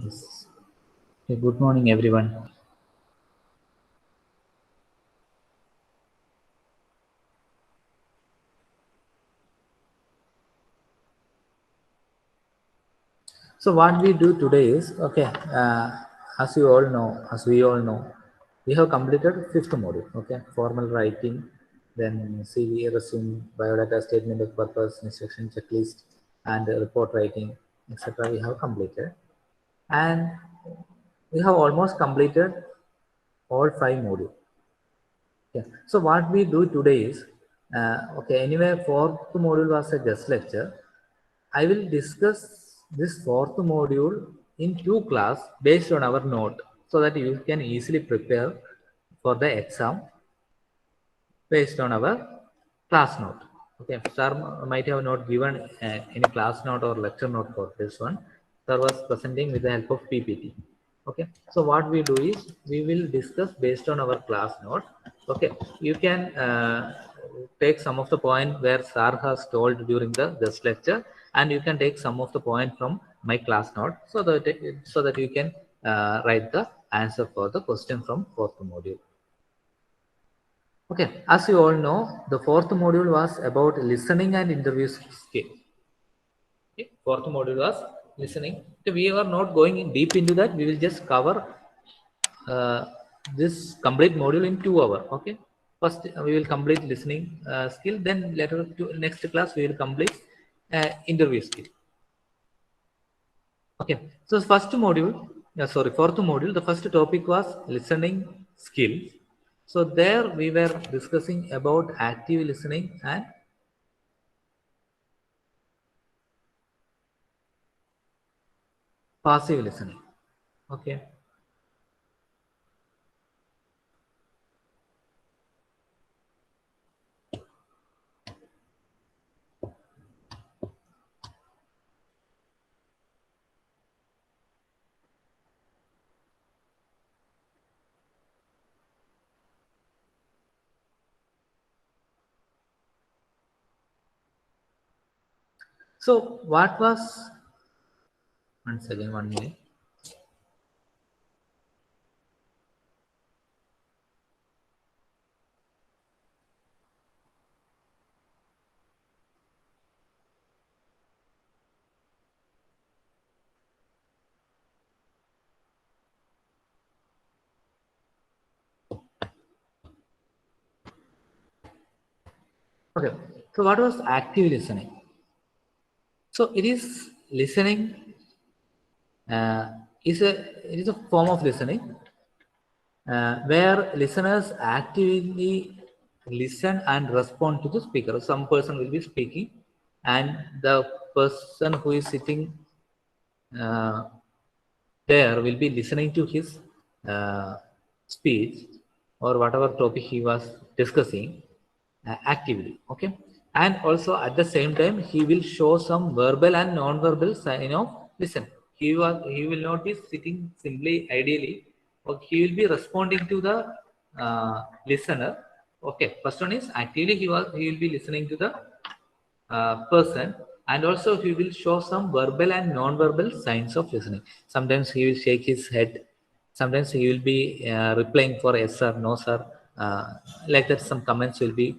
Yes. Okay, good morning, everyone. So what we do today is, okay, as you all know, as we all know, we have completed fifth module, okay, formal writing, then CV, resume, biodata, statement of purpose, instruction checklist, and report writing, etc. We have completed, and we have almost completed all five modules. Yeah. So what we do today is, okay, anyway, fourth module was a guest lecture. I will discuss this fourth module in two class based on our note so that you can easily prepare for the exam based on our class note. Okay, sir might have not given any class note or lecture note for this one. Sir was presenting with the help of PPT. Okay, so what we do is we will discuss based on our class note. Okay, you can take some of the point where sir has told during the this lecture, and you can take some of the point from my class note so that you can write the answer for the question from fourth module. Okay, as you all know, the fourth module was about listening and interview skill. Okay, fourth module was listening. So we are not going in deep into that. We will just cover uh, this complete module in 2 hours. Okay, first we will complete listening skill. Then later to next class we will complete interview skill. Okay, so first module, fourth module, the first topic was listening skills. So there we were discussing about active listening and passive listening. Okay. So what was once again 1 minute. Okay. So what was active listening? So it is listening uh, is a it is a form of listening where listeners actively listen and respond to the speaker. Some person will be speaking, and the person who is sitting uh, there will be listening to his speech or whatever topic he was discussing actively. Okay, and also at the same time he will show some verbal and non-verbal sign of listen. He will not be sitting simply ideally, or he will be responding to the listener. Okay, first one is actively he will be listening to the person, and also he will show some verbal and non-verbal signs of listening. Sometimes he will shake his head, sometimes he will be replying for yes sir, no sir, like that. Some comments will be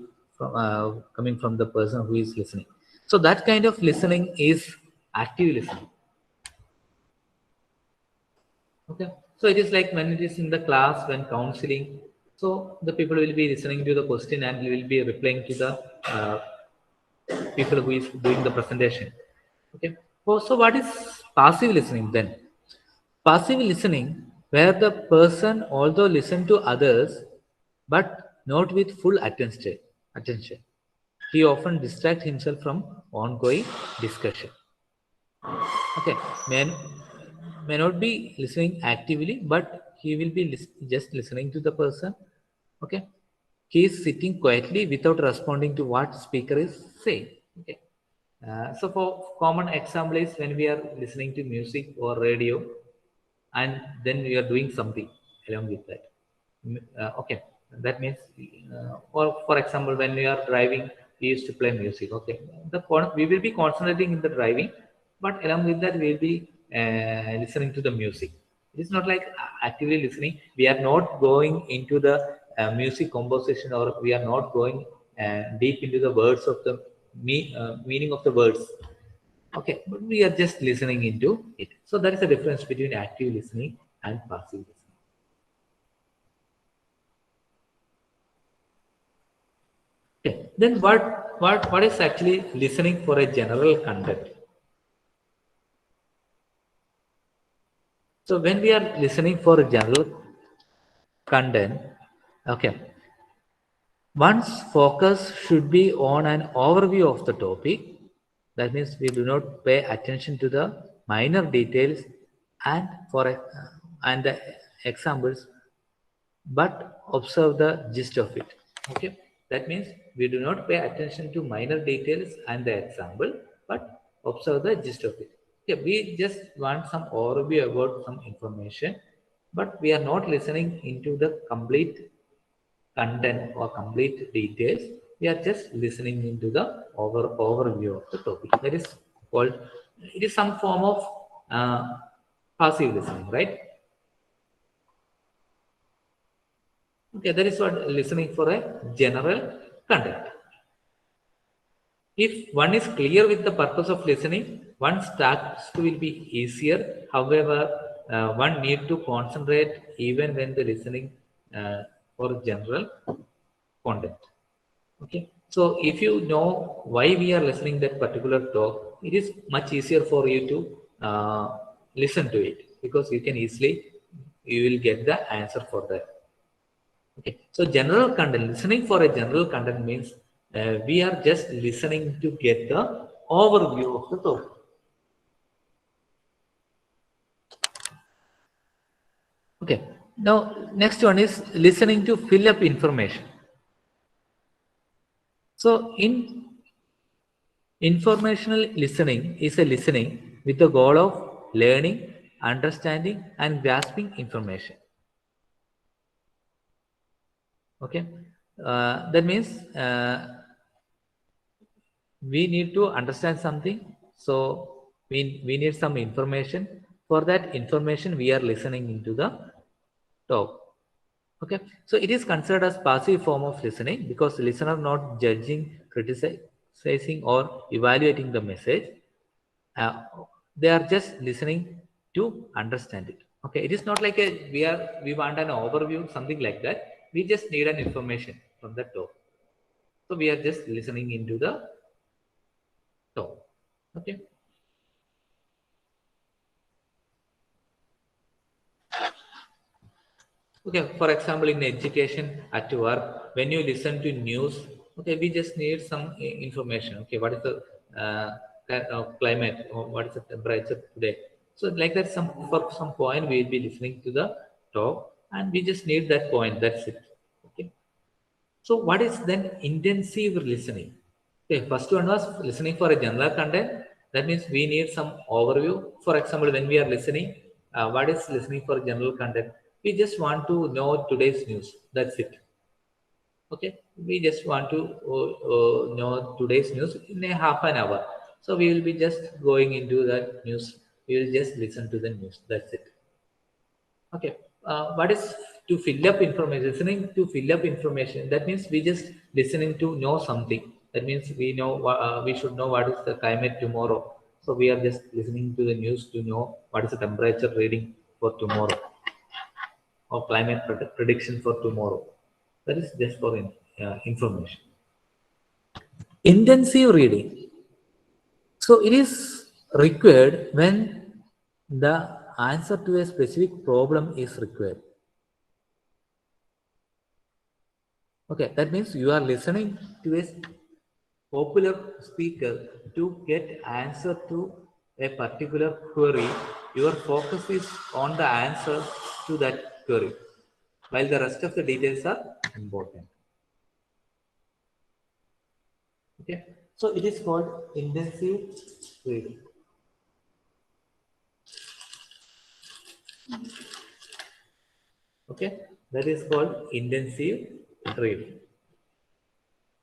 coming from the person who is listening. So that kind of listening is active listening. Okay, so it is like when it is in the class when counseling, so the people will be listening to the question and he will be replying to the uh, people who is doing the presentation. Okay. So what is passive listening then? Passive listening, where the person although listen to others, but not with full attention. He often distracts himself from ongoing discussion. Okay. May not be listening actively, but he will be just listening to the person. Okay. He is sitting quietly without responding to what speaker is saying. Okay. So for common example is when we are listening to music or radio, and then we are doing something along with that. Okay, that means, or for example, when we are driving, we used to play music. Okay, we will be concentrating in the driving, but along with that, we will be listening to the music. It is not like actively listening. We are not going into the music composition, or we are not going deep into the words of the meaning of the words. Okay, but we are just listening into it. So that is the difference between active listening and passive listening. Okay, then what is actually listening for a general content? So when we are listening for a general content, okay, one's focus should be on an overview of the topic. That means we do not pay attention to the minor details and and the examples, but observe the gist of it. Okay, that means we do not pay attention to minor details and the example, but observe the gist of it. Okay, we just want some overview about some information, but we are not listening into the complete content or complete details. We are just listening into the overview of the topic. That is called, it is some form of passive listening, right? Okay, that is what listening for a general content. If one is clear with the purpose of listening, one's task will be easier. However, one need to concentrate even when the listening for general content. Okay, so if you know why we are listening that particular talk, it is much easier for you to listen to it, because you can easily, you will get the answer for that. Okay, so general content, listening for a general content means we are just listening to get the overview of the topic. Okay, now next one is listening to fill up information. So in informational listening is a listening with the goal of learning, understanding, and grasping information. Okay, that means we need to understand something. So we need some information. For that information, we are listening into the talk. Okay, so it is considered as passive form of listening, because the listener not judging, criticizing, or evaluating the message. uh, they are just listening to understand it. Okay, it is not like a we want an overview, something like that. We just need an information from the talk, so we are just listening into the talk. Okay. Okay, for example, in education, at work, when you listen to news, okay, we just need some information. Okay, what is the climate, or what is the temperature today? So like that, some for some point we will be listening to the talk, and we just need that point. That's it. Okay. So what is then intensive listening? Okay, first one was listening for a general content. That means we need some overview. For example, when we are listening, what is listening for general content? We just want to know today's news. That's it. Okay, we just want to know today's news in a half an hour. So we will be just going into that news. We will just listen to the news. That's it. Okay. What is to fill up information? Listening to fill up information. That means we just listening to know something. That means we know we should know what is the climate tomorrow. So we are just listening to the news to know what is the temperature reading for tomorrow, or climate prediction for tomorrow. That is just for information. Intensive reading. So it is required when the answer to a specific problem is required. Okay, that means you are listening to a popular speaker to get answer to a particular query. Your focus is on the answer to that query, while the rest of the details are important. Okay, so it is called intensive reading. Okay, that is called intensive reading.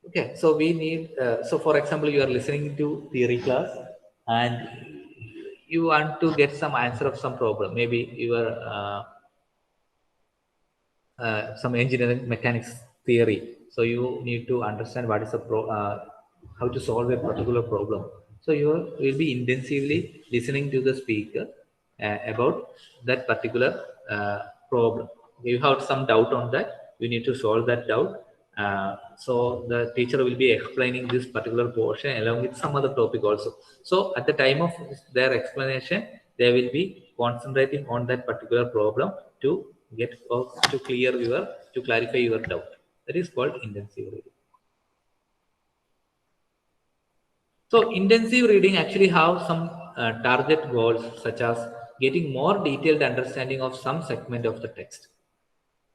Okay, so we need, so for example, you are listening to theory class, and you want to get some answer of some problem, maybe your some engineering mechanics theory. So you need to understand what is how to solve a particular problem. So you will be intensively listening to the speaker about that particular problem. You have some doubt on that, you need to solve that doubt. So the teacher will be explaining this particular portion along with some other topic also. So at the time of their explanation, they will be concentrating on that particular problem to get or to clear your to clarify your doubt. That is called intensive reading. So intensive reading actually have some target goals, such as getting more detailed understanding of some segment of the text,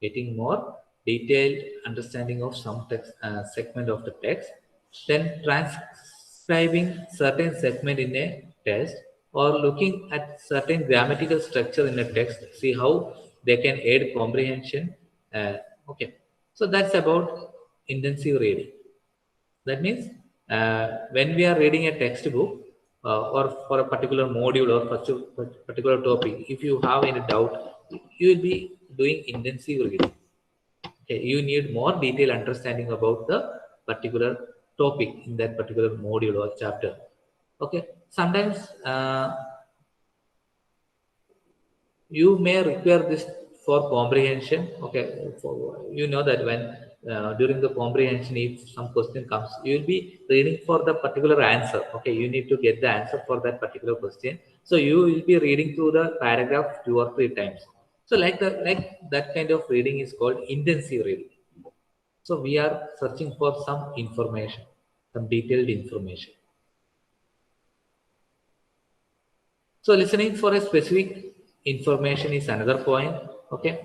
getting more detailed understanding of some text segment of the text, then transcribing certain segment in a text, or looking at certain grammatical structure in a text, see how they can aid comprehension. Okay, so that's about intensive reading. That means when we are reading a textbook or for a particular module or particular topic, if you have any doubt, you will be doing intensive reading. Okay, you need more detailed understanding about the particular topic in that particular module or chapter. Okay, sometimes you may require this for comprehension. Okay, you know that when during the comprehension, if some question comes, you will be reading for the particular answer. Okay, you need to get the answer for that particular question, so you will be reading through the paragraph 2 or 3 times. So like that kind of reading is called intensive reading. So we are searching for some information, some detailed information. So listening for a specific information is another point. Okay.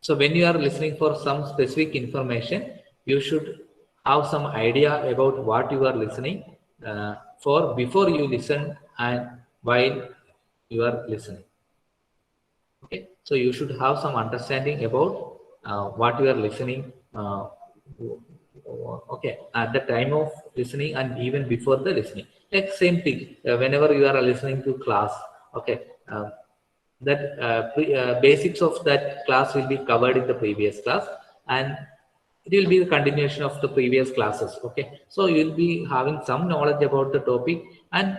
So when you are listening for some specific information, you should have some idea about what you are listening for before you listen and while you are listening. Okay, so you should have some understanding about what you are listening. Okay, at the time of listening and even before the listening, like same thing. Whenever you are listening to class, okay, that basics of that class will be covered in the previous class, and it will be the continuation of the previous classes. Okay, so you will be having some knowledge about the topic, and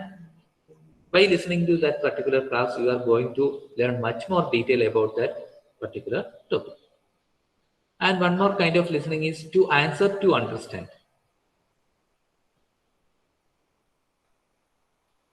by listening to that particular class, you are going to learn much more detail about that particular topic. And one more kind of listening is to answer to understand.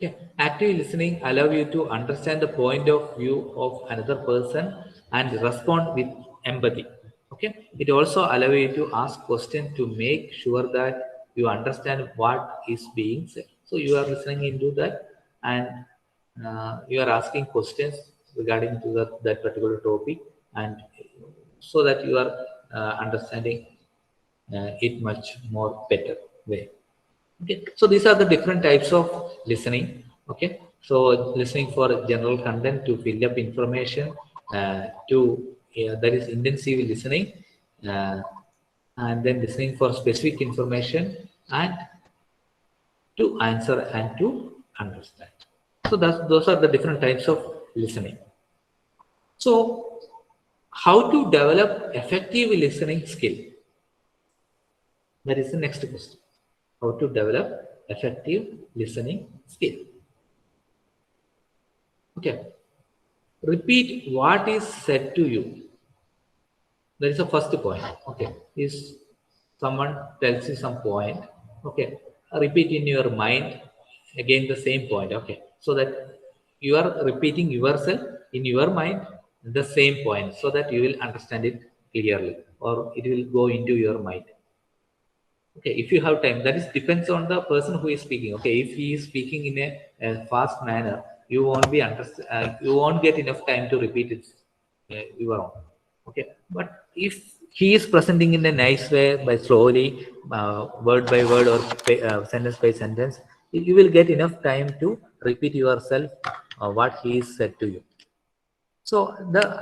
Yeah, active listening allow you to understand the point of view of another person and respond with empathy. Okay, it also allow you to ask questions to make sure that you understand what is being said. So you are listening into that, and you are asking questions regarding to that particular topic, and so that you are understanding it much more better way. Okay, so these are the different types of listening. Okay, so listening for general content to fill up information, to that is intensive listening, uh, and then listening for specific information, and to answer and to understand. So those are the different types of listening. So how to develop effective listening skill? That is the next question. How to develop effective listening skill? Okay. Repeat what is said to you. That is the first point. Okay. Is someone tells you some point. Okay. Repeat in your mind again the same point. Okay. So that you are repeating yourself in your mind the same point, so that you will understand it clearly, or it will go into your mind. Okay, if you have time, that is depends on the person who is speaking. Okay, if he is speaking in a fast manner, you won't be you won't get enough time to repeat it your own. Okay, but if he is presenting in a nice way by slowly, word by word or sentence by sentence, you will get enough time to repeat yourself what he is said to you. So the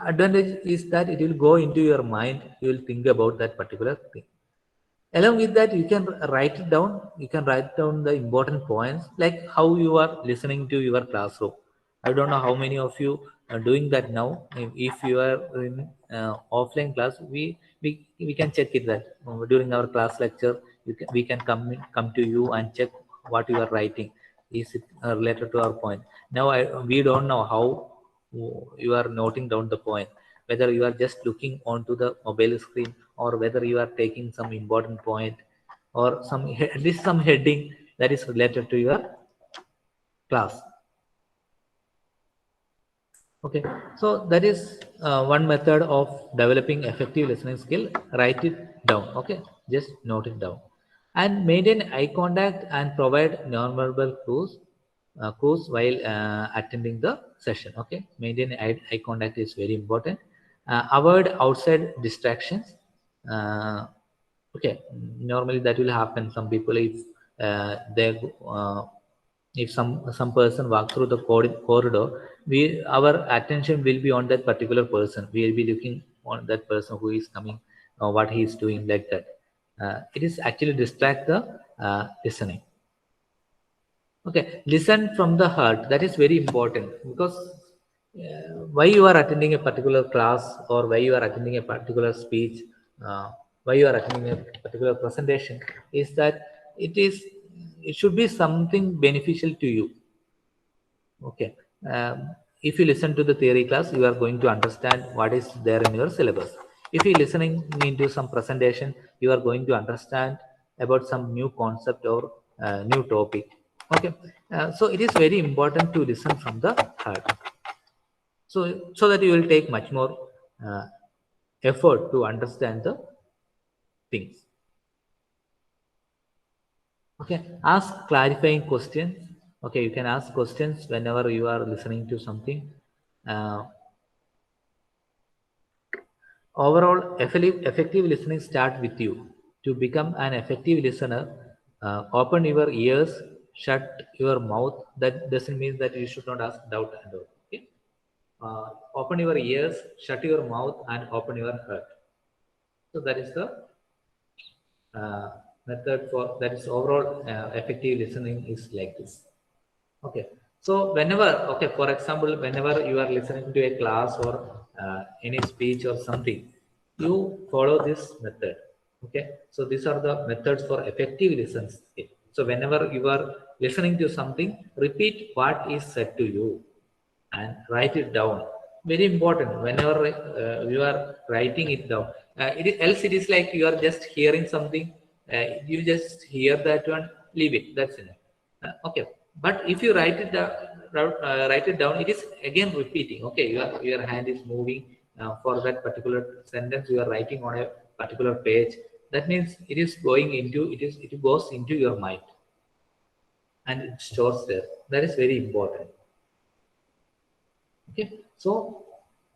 advantage is that it will go into your mind. You will think about that particular thing. Along with that, you can write it down. You can write down the important points, like how you are listening to your classroom. I don't know how many of you are doing that now. If you are in offline class, we can check it that during our class lecture, we can come to you and check what you are writing. Is it related to our point? Now we don't know how you are noting down the point, whether you are just looking onto the mobile screen, or whether you are taking some important point, or some at least some heading that is related to your class. Okay, so that is one method of developing effective listening skill. Write it down. Okay, just note it down, and maintain eye contact and provide nonverbal cues while attending the session. Okay, maintain eye contact is very important. Avoid outside distractions. uh, okay, normally that will happen. Some people, if they uh, if some person walk through the corridor, we our attention will be on that particular person. We will be looking on that person who is coming, what he is doing, like that. It is actually distract the listening. Okay, listen from the heart. That is very important, because why you are attending a particular class, or why you are attending a particular speech, why you are attending a particular presentation, is that it should be something beneficial to you. Okay. If you listen to the theory class, you are going to understand what is there in your syllabus. If you listening into some presentation, you are going to understand about some new concept or new topic. Okay. So it is very important to listen from the heart. So that you will take much more uh, effort to understand the things. Okay. Ask clarifying questions. Okay. You can ask questions whenever you are listening to something. Uh, Overall, effective listening start with you. To become an effective listener, open your ears, shut your mouth. That doesn't mean that you should not ask doubt and all. Okay? Open your ears, shut your mouth, and open your heart. So that is the uh, method for that is overall effective listening is like this. Okay. So whenever, okay, for example, whenever you are listening to a class or any speech or something, you follow this method. Okay. So these are the methods for effective listening. So whenever you are listening to something, repeat what is said to you and write it down. Very important. Whenever you are writing it down, else it is like you are just hearing something. You just hear that one, leave it. That's it. Okay, but if you write it down, it is again repeating. Okay, your hand is moving for that particular sentence. You are writing on a particular page. That means it is going into it goes into your mind and it stores there. That is very important. Okay, so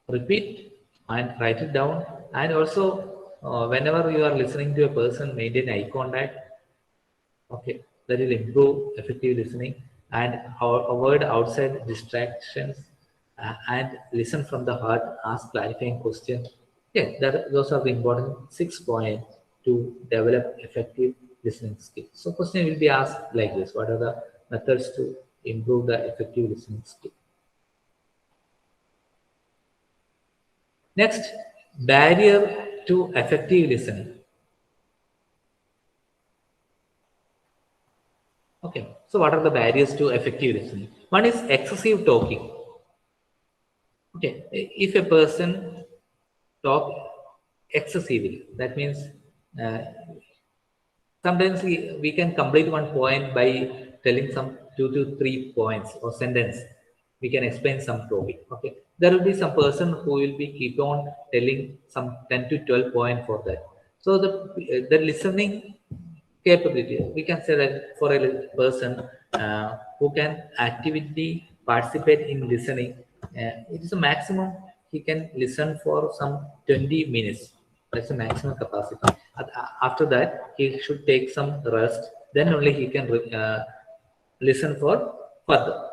repeat and write it down, and also whenever you are listening to a person, maintain eye contact. Okay, that will improve effective listening, and avoid outside distractions, and listen from the heart. Ask clarifying questions. Yeah, those are the important 6 points to develop effective listening skills. So question will be asked like this: what are the methods to improve the effective listening skill? Next, barrier to effective listening. Okay, so what are the barriers to effective listening? One is excessive talking. Okay, if a person talk excessively, that means uh, sometimes we can complete one point by telling some 2 to 3 points or sentence. We can explain some topic. Okay, there will be some person who will be keep on telling some 10 to 12 point for that. So the listening capability, we can say that for a person who can actively participate in listening, it is a maximum he can listen for some 20 minutes. That's the maximum capacity. After that, he should take some rest. Then only he can listen for further.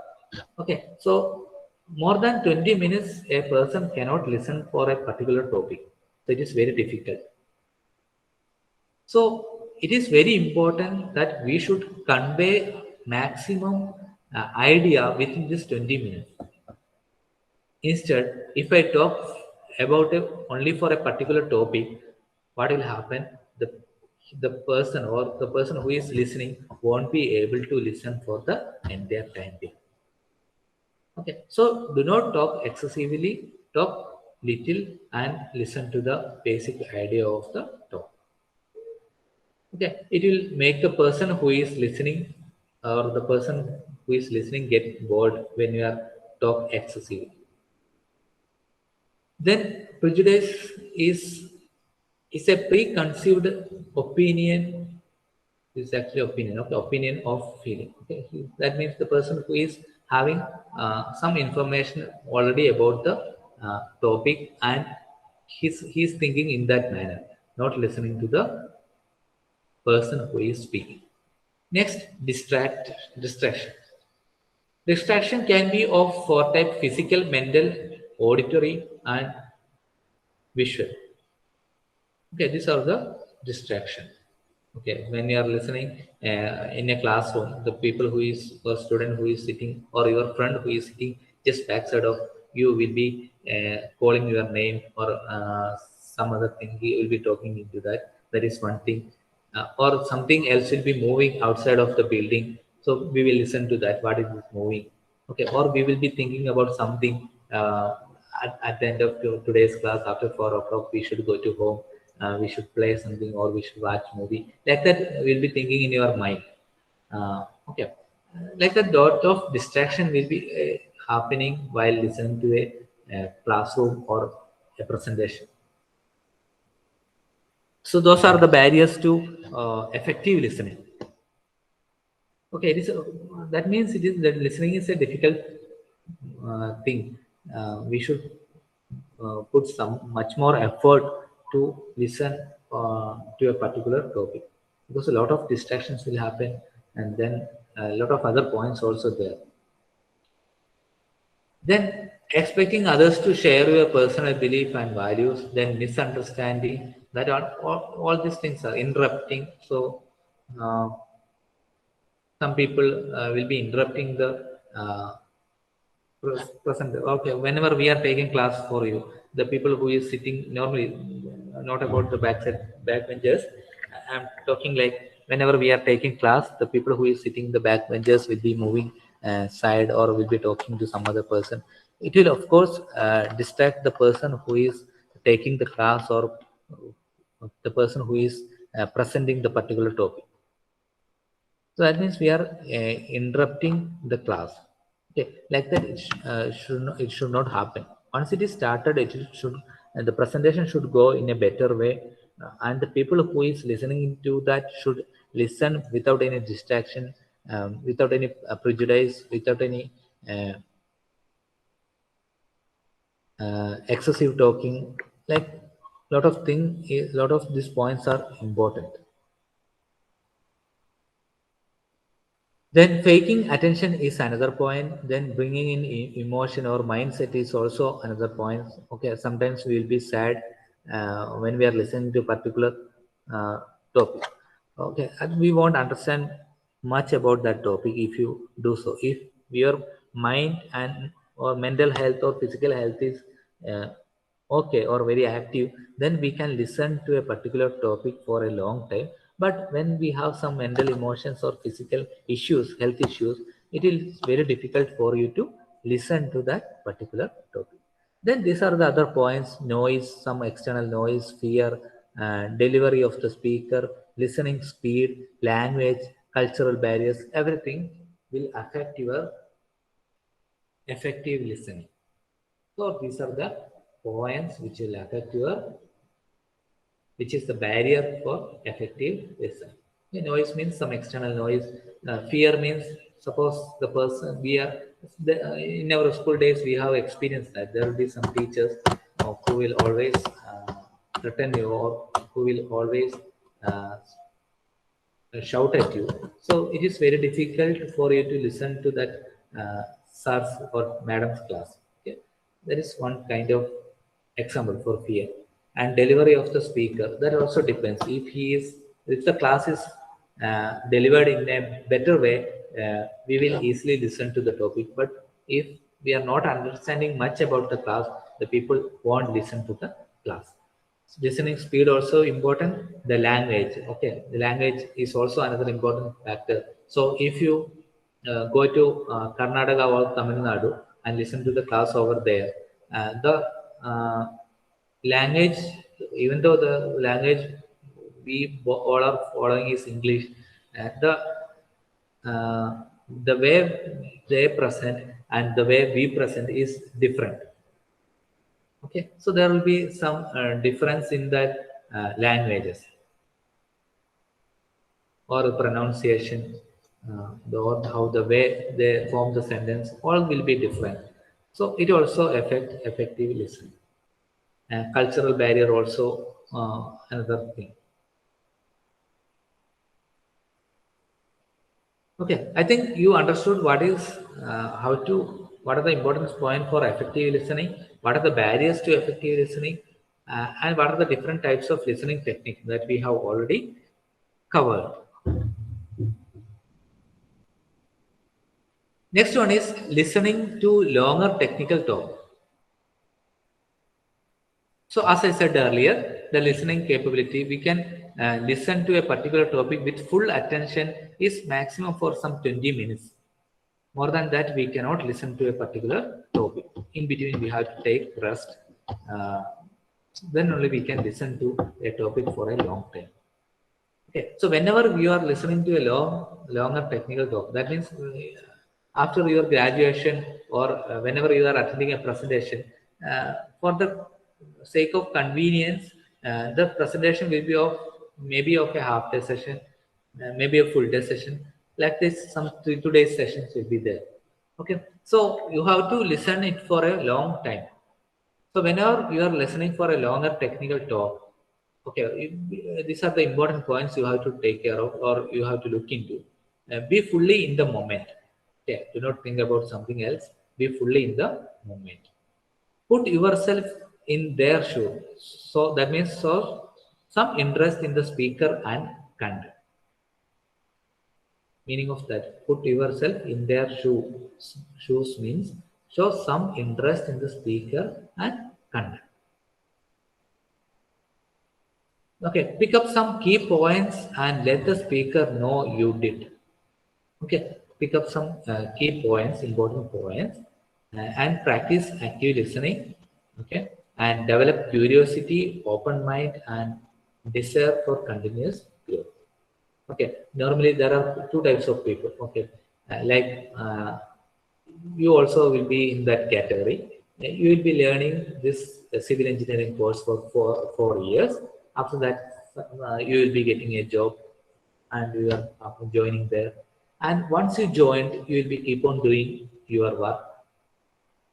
Okay, so more than 20 minutes, a person cannot listen for a particular topic. So it is very difficult. So it is very important that we should convey maximum idea within this 20 minutes. Instead, if I talk about it only for a particular topic, what will happen? The person or the person who is listening won't be able to listen for the entire time being. Okay, so do not talk excessively, talk little and listen to the basic idea of the talk. Okay, it will make the person who is listening or the person who is listening get bored when you are talk excessively. Then prejudice is a preconceived opinion. Is actually opinion, okay, opinion of feeling. Okay, that means the person who is having some information already about the topic and he's thinking in that manner, not listening to the person who is speaking. Next, distraction. Distraction can be of four type: physical, mental, auditory, and visual. Okay, these are the distraction. Okay, when you are listening in a classroom, the people who is or student who is sitting or your friend who is sitting just backside of you will be calling your name or some other thing. He will be talking into that. That is one thing. Or something else will be moving outside of the building, so we will listen to that what is moving. Okay, or we will be thinking about something at the end of today's class. After 4 o'clock we should go to home, we should play something or we should watch movie, like that will be thinking in your mind. Okay, like that dot of distraction will be happening while listening to a classroom or a presentation. So those are the barriers to effective listening. Okay, that means it is that listening is a difficult thing. We should put some much more effort to listen to a particular topic, because a lot of distractions will happen, and then a lot of other points also there. Then expecting others to share your personal belief and values, then misunderstanding that all these things are interrupting. So uh, some people will be interrupting the present. Okay, whenever we are taking class for you, the people who is sitting normally, not about the backbenchers. I'm talking like whenever we are taking class, the people who is sitting the backbenchers will be moving side or will be talking to some other person. It will of course distract the person who is taking the class or the person who is presenting the particular topic. So that means we are interrupting the class. Okay, like that it should not happen. Once it is started, it should the presentation should go in a better way, and the people who is listening to that should listen without any distraction, without any prejudice, without any excessive talking. Like lot of these points are important. Then faking attention is another point. Then bringing in emotion or mindset is also another point. Okay, sometimes we will be sad when we are listening to a particular topic. Okay, and we won't understand much about that topic if you do so. If your mind and or mental health or physical health is uh, okay or very active, then we can listen to a particular topic for a long time. But when we have some mental emotions or physical issues, health issues, it is very difficult for you to listen to that particular topic. Then these are the other points: noise, some external noise, fear, delivery of the speaker, listening speed, language, cultural barriers. Everything will affect your effective listening. So these are the points which will affect your, which is the barrier for effective listening. The noise means some external noise. Fear means suppose the person we are in our school days we have experienced that there will be some teachers who will always threaten you or who will always uh, shout at you. So it is very difficult for you to listen to that sir's or madam's class. Okay? That is one kind of example for fear. And delivery of the speaker, that also depends. If he is if the class is delivered in a better way, we will easily listen to the topic. But if we are not understanding much about the class, the people won't listen to the class. Listening speed also important. The language, okay, the language is also another important factor. So if you go to Karnataka or Tamil Nadu and listen to the class over there, the language, even though the language all are following is English, the the way they present and the way we present is different. Okay, so there will be some difference in that languages or pronunciation, or how the way they form the sentence, all will be different. So it also affect effective listening. And cultural barrier also another thing. Okay, I think you understood what are the important points for effective listening, what are the barriers to effective listening, and what are the different types of listening technique that we have already covered. Next one is listening to longer technical talk. So as I said earlier, the listening capability, we can listen to a particular topic with full attention is maximum for some 20 minutes. More than that, we cannot listen to a particular topic. In between, we have to take rest. Uh, then only we can listen to a topic for a long time. Okay, so whenever you are listening to a longer technical talk, that means after your graduation or whenever you are attending a presentation, for the sake of convenience, the presentation will be of maybe of a half day session, maybe a full day session. Like this, some 2 days sessions will be there. Okay, so you have to listen it for a long time. So whenever you are listening for a longer technical talk, okay, these are the important points you have to take care of or you have to look into. Be fully in the moment. Okay, do not think about something else. Be fully in the moment. Put yourself in their shoe. So that means so some interest in the speaker and content. Meaning of that, put yourself in their shoes. Shoes means show some interest in the speaker and content. Okay, pick up some key points and let the speaker know you did. Okay, pick up some key points, important points, and practice active listening. Okay, and develop curiosity, open mind, and desire for continuous growth. Okay, normally there are two types of people. Okay, you also will be in that category. You will be learning this civil engineering course for 4 years. After that, you will be getting a job and you are joining there. And once you joined, you will be keep on doing your work.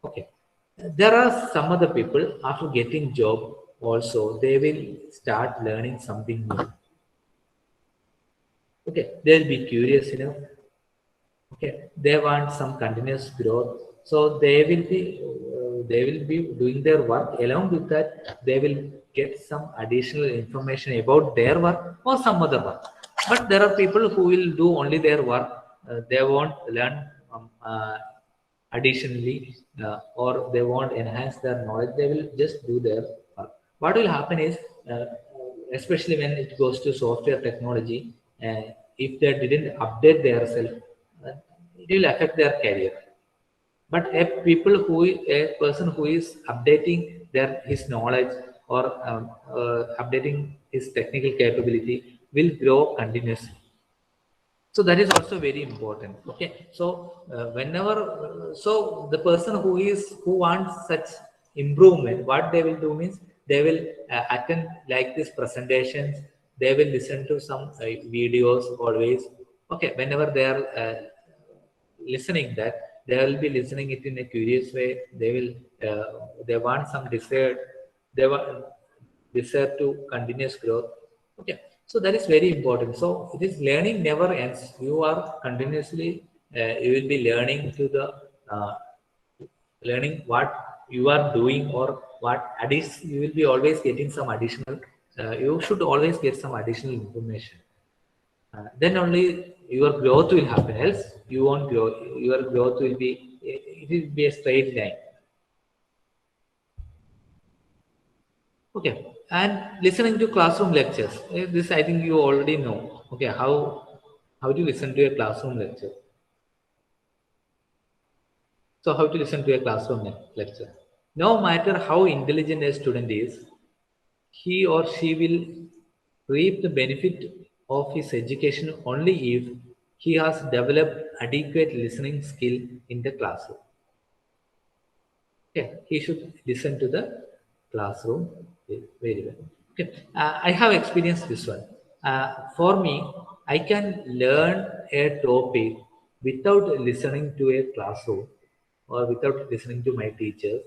Okay. There are some other people after getting job also, they will start learning something new. Okay. They'll be curious enough. Okay, they want some continuous growth, so they will be doing their work. Along with that, they will get some additional information about their work or some other work. But there are people who will do only their work. They won't learn additionally, or they won't enhance their knowledge. They will just do their work. What will happen is, especially when it goes to software technology, if they didn't update themselves, uh, it will affect their career. But a person who is updating his knowledge or updating his technical capability will grow continuously. So that is also very important. Okay, so whenever so the person who wants such improvement, what they will do means they will attend like these presentations, they will listen to some videos always. Okay, whenever they are listening that, they will be listening it in a curious way. They will they want some desired, they want desire to continuous growth. Okay, so that is very important. So this learning never ends. You are continuously you will be learning to the uh, learning what you are doing or what you will be always getting some additional you should always get some additional information. then only your growth will happen. Else you won't grow. Your growth will be, it will be a straight line. Okay, and listening to classroom lectures. This I think you already know. Okay, how do you listen to a classroom lecture? So how to listen to a classroom lecture? No matter how intelligent a student is, he or she will reap the benefit of his education only if he has developed adequate listening skill in the classroom. Okay, he should listen to the classroom very well. Okay, I have experienced this one. For me, I can learn a topic without listening to a classroom or without listening to my teacher,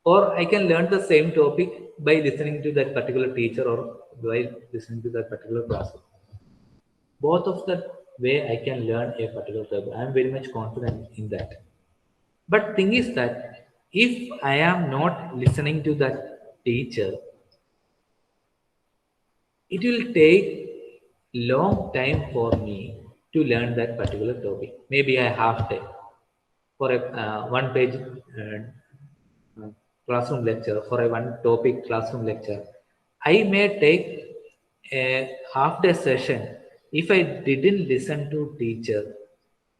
or I can learn the same topic by listening to that particular teacher or by listening to that particular classroom. Both of the way I can learn a particular topic. I am very much confident in that. But thing is that if I am not listening to that teacher, it will take long time for me to learn that particular topic. Maybe I have time for a one page classroom lecture, for a one topic classroom lecture. I may take a half day session. If I didn't listen to teacher,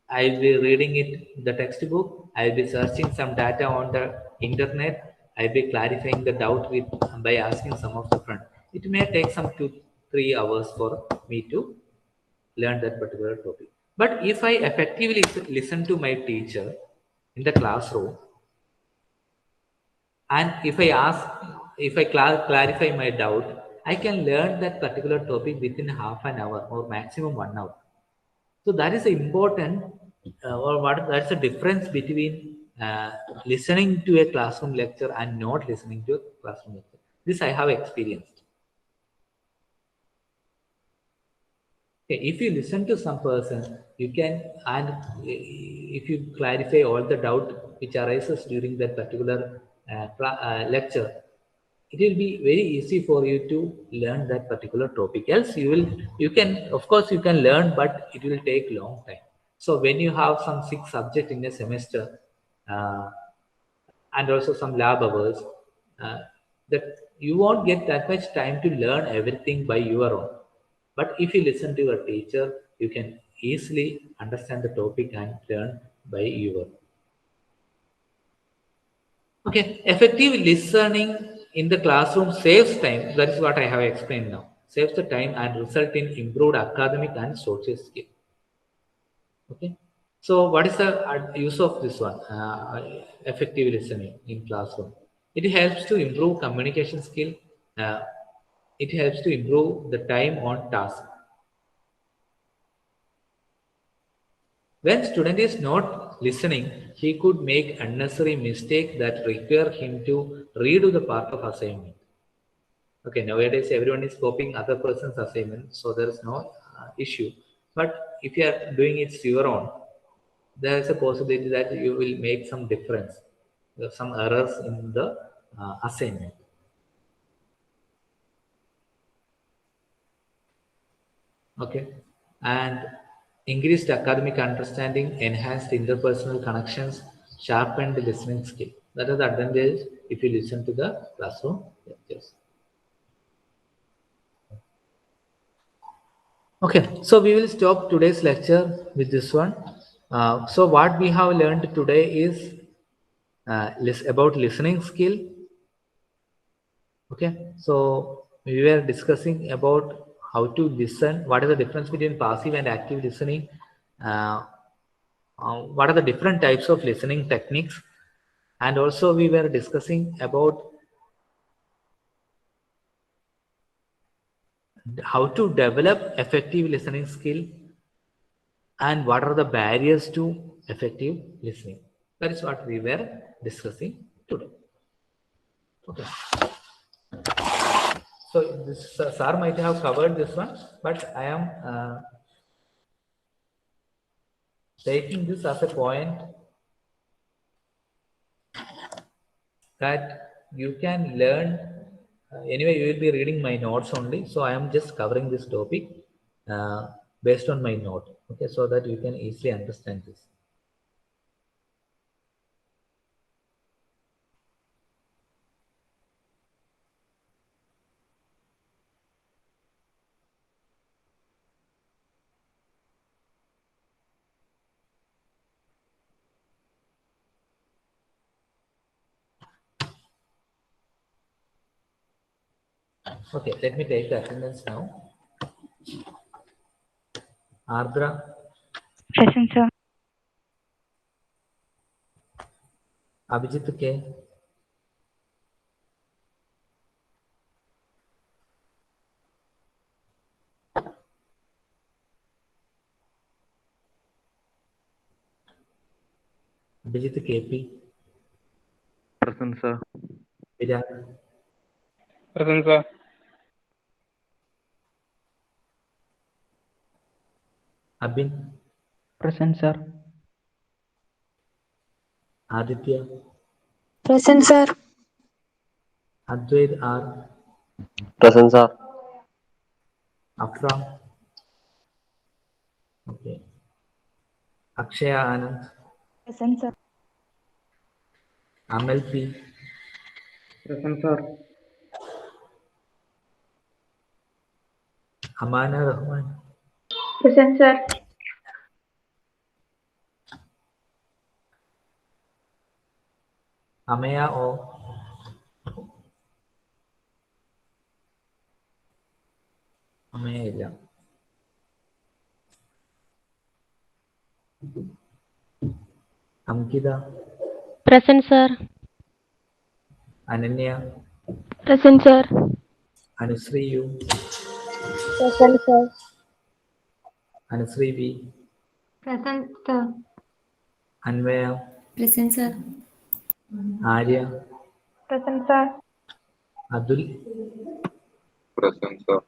I'll be reading it the textbook. I'll be searching some data on the internet. I'll be clarifying the doubt with by asking some of the friends. It may take some 2 3 hours for me to learn that particular topic. But if I effectively listen to my teacher in the classroom, and if I ask, if I clarify my doubt, I can learn that particular topic within half an hour or maximum 1 hour. So that is important, or what that's the difference between listening to a classroom lecture and not listening to a classroom lecture. This I have experienced. Okay, if you listen to some person, you can, and if you clarify all the doubt which arises during that particular lecture, it will be very easy for you to learn that particular topic. Else, you can, of course, you can learn, but it will take long time. So when you have some 6 subjects in a semester, uh, and also some lab hours, uh, that you won't get that much time to learn everything by your own. But if you listen to your teacher, you can easily understand the topic and learn by your own. Okay, effective listening in the classroom saves time. That is what I have explained now. Saves the time and result in improved academic and social skill. Okay. So, what is the use of this one? Effective listening in classroom. It helps to improve communication skill. Uh, it helps to improve the time on task. When student is not listening, he could make unnecessary mistake that require him to redo the part of assignment. Okay, nowadays everyone is copying other person's assignment, so there is no issue. But if you are doing it your own, there is a possibility that you will make some difference, some errors in the assignment. Okay, and increased academic understanding, enhanced interpersonal connections, sharpened listening skill. That is the advantage if you listen to the classroom lectures. Okay, so we will stop today's lecture with this one. So what we have learned today is about listening skill. Okay, so we were discussing about how to listen. What is the difference between passive and active listening? Uh, what are the different types of listening techniques? And also we were discussing about how to develop effective listening skill and what are the barriers to effective listening. That is what we were discussing today. Okay. So this sir might have covered this one, but I am taking this as a point that you can learn. Anyway, you will be reading my notes only, so I am just covering this topic. based on my note, okay, so that you can easily understand this. Okay, let me take the attendance now. Ardra, Present, sir. Abhijit K, Abhijit KP, Present, sir. Virat, Present, sir. Abhin, Present, sir. Aditya, Present, sir. Advait R, Present, sir. Afra, okay, Akshaya Anand, Present, sir. Amal P, Present, sir. Amana Rahman, Present, sir. Amaya O, Amaya ഇല്ല, Ankita, Present, sir. Ananya, Present, sir. Anusri U, Present, sir. Anusri V, Present, sir. Anvaya, Present, sir. Arya, Present, sir. Adul, Present, sir.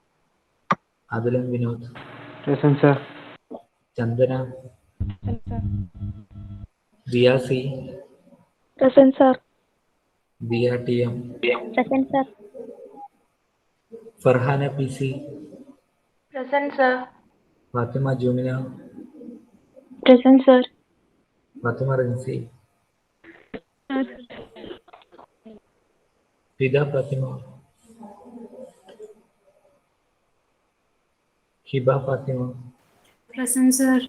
Adulan Vinod, Present, sir. Chandana, Present, sir. Dia C, Present, sir. Dia TM, Present, sir. Farhana PC, Present, sir. Fatima Jumina, Present, sir. Fatima Rinsi, Sir. Fida Fatima, Hiba Fatima, Present, sir.